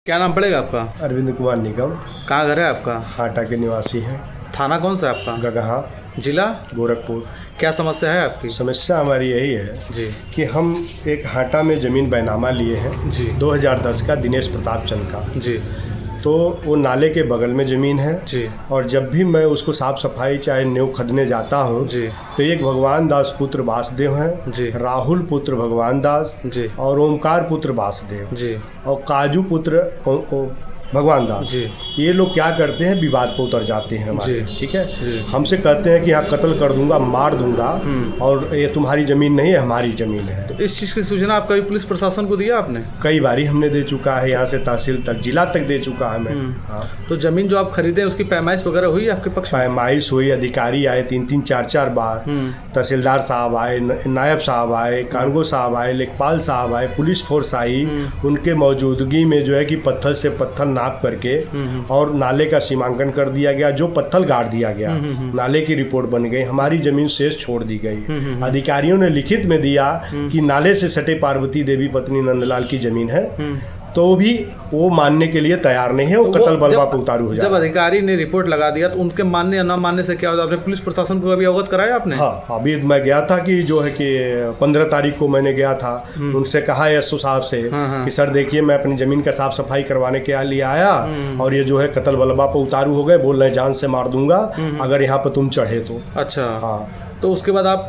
क्या नाम पड़ेगा आपका? अरविंद कुमार निगम। कहाँ घर है आपका? हाटा के निवासी हैं। थाना कौन सा है आपका? गगहा, जिला? गोरखपुर। क्या समस्या है आपकी? समस्या हमारी यही है जी कि हम एक हाटा में ज़मीन बैनामा लिए हैं जी 2010 का, दिनेश प्रताप चंद का। जी तो वो नाले के बगल में ज़मीन है जी और जब भी मैं उसको साफ़ सफाई चाहे नींव खदने जाता हूँ जी तो एक भगवान दास पुत्र वासुदेव जी। हैं, राहुल पुत्र भगवान दास जी और ओमकार पुत्र वासुदेव जी और काजू पुत्र भगवान दास। जी। ये लोग क्या करते हैं, विवाद पर उतर जाते हैं हमारे, जी। ठीक है। जी। हमसे कहते हैं कि यहाँ कत्ल कर दूंगा, मार दूंगा और ये तुम्हारी ज़मीन नहीं है, हमारी ज़मीन है। तो इस चीज़ की सूचना आप कभी पुलिस प्रशासन को दिया आपने? कई बारी हमने दे चुका है, यहाँ से तहसील तक, जिला तक दे चुका है मैं। हाँ, तो ज़मीन जो आप खरीदे उसकी पैमाइश वगैरह हुई आपके पक्ष में? पैमाइश हुई, अधिकारी आए 3-3 4-4 बार, तहसीलदार साहब आए, नायब साहब आए, कानगो साहब आए, लेखपाल साहब आए, पुलिस फोर्स आई। उनके मौजूदगी में जो है कि पत्थर से पत्थर नाप करके और नाले का सीमांकन कर दिया गया, जो पत्थर गाड़ दिया गया, नाले की रिपोर्ट बन गई, हमारी जमीन शेष छोड़ दी गई। अधिकारियों ने लिखित में दिया कि नाले से सटे पार्वती देवी पत्नी नंदलाल की जमीन है, तो भी वो मानने के लिए तैयार नहीं है। वो कत्ल बलवा पे उतारू हो जाए। जब अधिकारी ने रिपोर्ट लगा दिया तो उनके मानने या न मानने से क्या होता है? आपने पुलिस प्रशासन को अभी अवगत कराया आपने? हाँ, अभी मैं गया था कि जो है कि 15 तारीख को मैंने गया था, उनसे कहा एसओ साहब से कि सर देखिए मैं अपनी ज़मीन का साफ सफाई करवाने के लिए आया और ये जो है कत्ल बलवा पे उतारू हो गए, बोल रहे जान से मार दूंगा अगर यहाँ पर तुम चढ़े तो। अच्छा हाँ, तो उसके बाद आप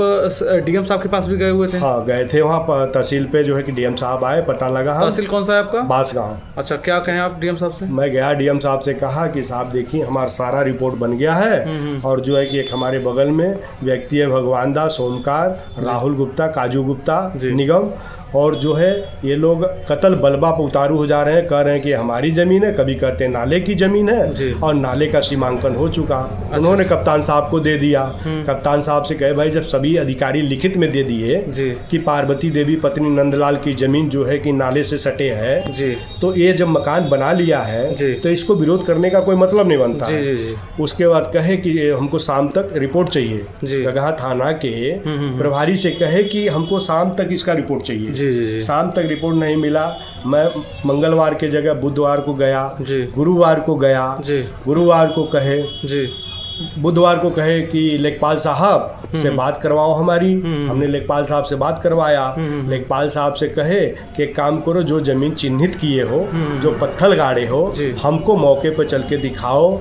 डीएम साहब के पास भी गए हुए थे? हाँ गए थे वहाँ पर तहसील पे, जो है कि डीएम साहब आए, पता लगा। हाँ, तहसील कौन सा है आपका? बांसगांव। अच्छा, क्या कहें आप डीएम साहब से? मैं गया, डीएम साहब से कहा कि साहब देखिए हमारा सारा रिपोर्ट बन गया है और जो है कि एक हमारे बगल में व्यक्ति है भगवान दास, ओमकार, राहुल गुप्ता, काजू गुप्ता निगम, और जो है ये लोग कत्ल बलवा पर उतारू हो जा रहे हैं, कह रहे हैं कि हमारी ज़मीन है, कभी कहते हैं नाले की ज़मीन है और नाले का सीमांकन हो चुका। उन्होंने कप्तान साहब को दे दिया। कप्तान साहब से कहे भाई जब सभी अधिकारी लिखित में दे दिए कि पार्वती देवी पत्नी नंदलाल की ज़मीन जो है कि नाले से सटे है, तो ये जब मकान बना लिया है तो इसको विरोध करने का कोई मतलब नहीं बनता है। उसके बाद कहे कि हमको शाम तक रिपोर्ट चाहिए, गगहा थाना के प्रभारी से कहे कि हमको शाम तक इसका रिपोर्ट चाहिए। शाम तक रिपोर्ट नहीं मिला। मैं मंगलवार के जगह बुधवार को गया, गुरुवार को गया, गुरुवार को कहे, बुधवार को कहे कि लेखपाल साहब से बात करवाओ हमारी। हमने लेखपाल साहब से बात करवाया। लेखपाल साहब से कहे कि एक काम करो, जो जमीन चिन्हित किए हो, जो पत्थर गाड़े हो, हमको मौके पर चल के दिखाओ।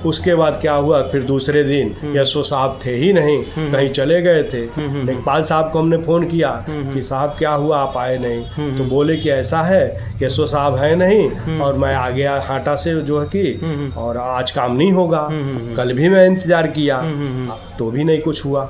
उसके बाद क्या हुआ, फिर दूसरे दिन एसओ साहब थे ही नहीं, कहीं चले गए थे। लेखपाल साहब को हमने फ़ोन किया कि साहब क्या हुआ, आप आए नहीं? तो बोले कि ऐसा है कि एसओ साहब है नहीं और मैं आ गया हाटा से जो है कि, और आज काम नहीं होगा। कल भी मैं इंतजार किया तो भी नहीं कुछ हुआ।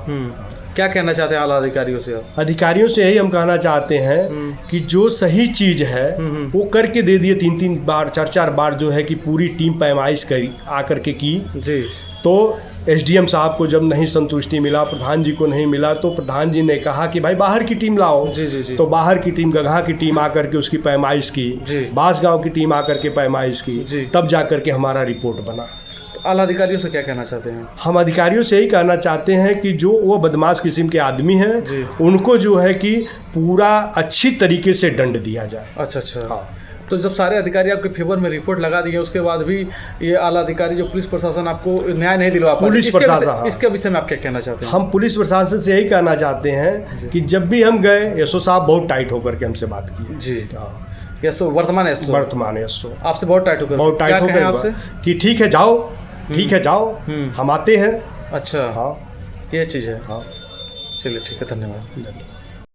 क्या कहना चाहते हैं आला अधिकारियों से आप? अधिकारियों से यही हम कहना चाहते हैं कि जो सही चीज़ है वो करके दे दिए। 3-3 बार 4-4 बार जो है कि पूरी टीम पैमाइश करी आकर के की जी। तो एसडीएम साहब को जब नहीं संतुष्टि मिला, प्रधान जी को नहीं मिला, तो प्रधान जी ने कहा कि भाई बाहर की टीम लाओ। तो बाहर की टीम, गगहा की टीम आकर के उसकी पैमाइश की, बांसगांव की टीम आकर के पैमाइश की, तब जाकर के हमारा रिपोर्ट बना। आला अधिकारियों से क्या कहना चाहते हैं? हम अधिकारियों से यही कहना चाहते हैं कि जो वो बदमाश किस्म के आदमी हैं उनको जो है कि पूरा अच्छी तरीके से दंड दिया जाए। अच्छा। हाँ। तो जब सारे अधिकारी आपके फेवर में रिपोर्ट लगा दिए उसके बाद भी ये आला अधिकारी जो पुलिस प्रशासन आपको न्याय नहीं दिलवा पाए, पुलिस प्रशासन, इसके विषय में आप क्या कहना चाहते हैं? हम पुलिस प्रशासन से यही कहना चाहते हैं कि जब भी हम गए, एसओ साहब बहुत टाइट होकर के हमसे बात की जी। एसओ वर्तमान एसओ आपसे बहुत टाइट होकर आपसे कि ठीक है जाओ, ठीक है जाओ, हम आते हैं। अच्छा, हाँ, ये चीज़ है। हाँ, चलिए ठीक है, धन्यवाद।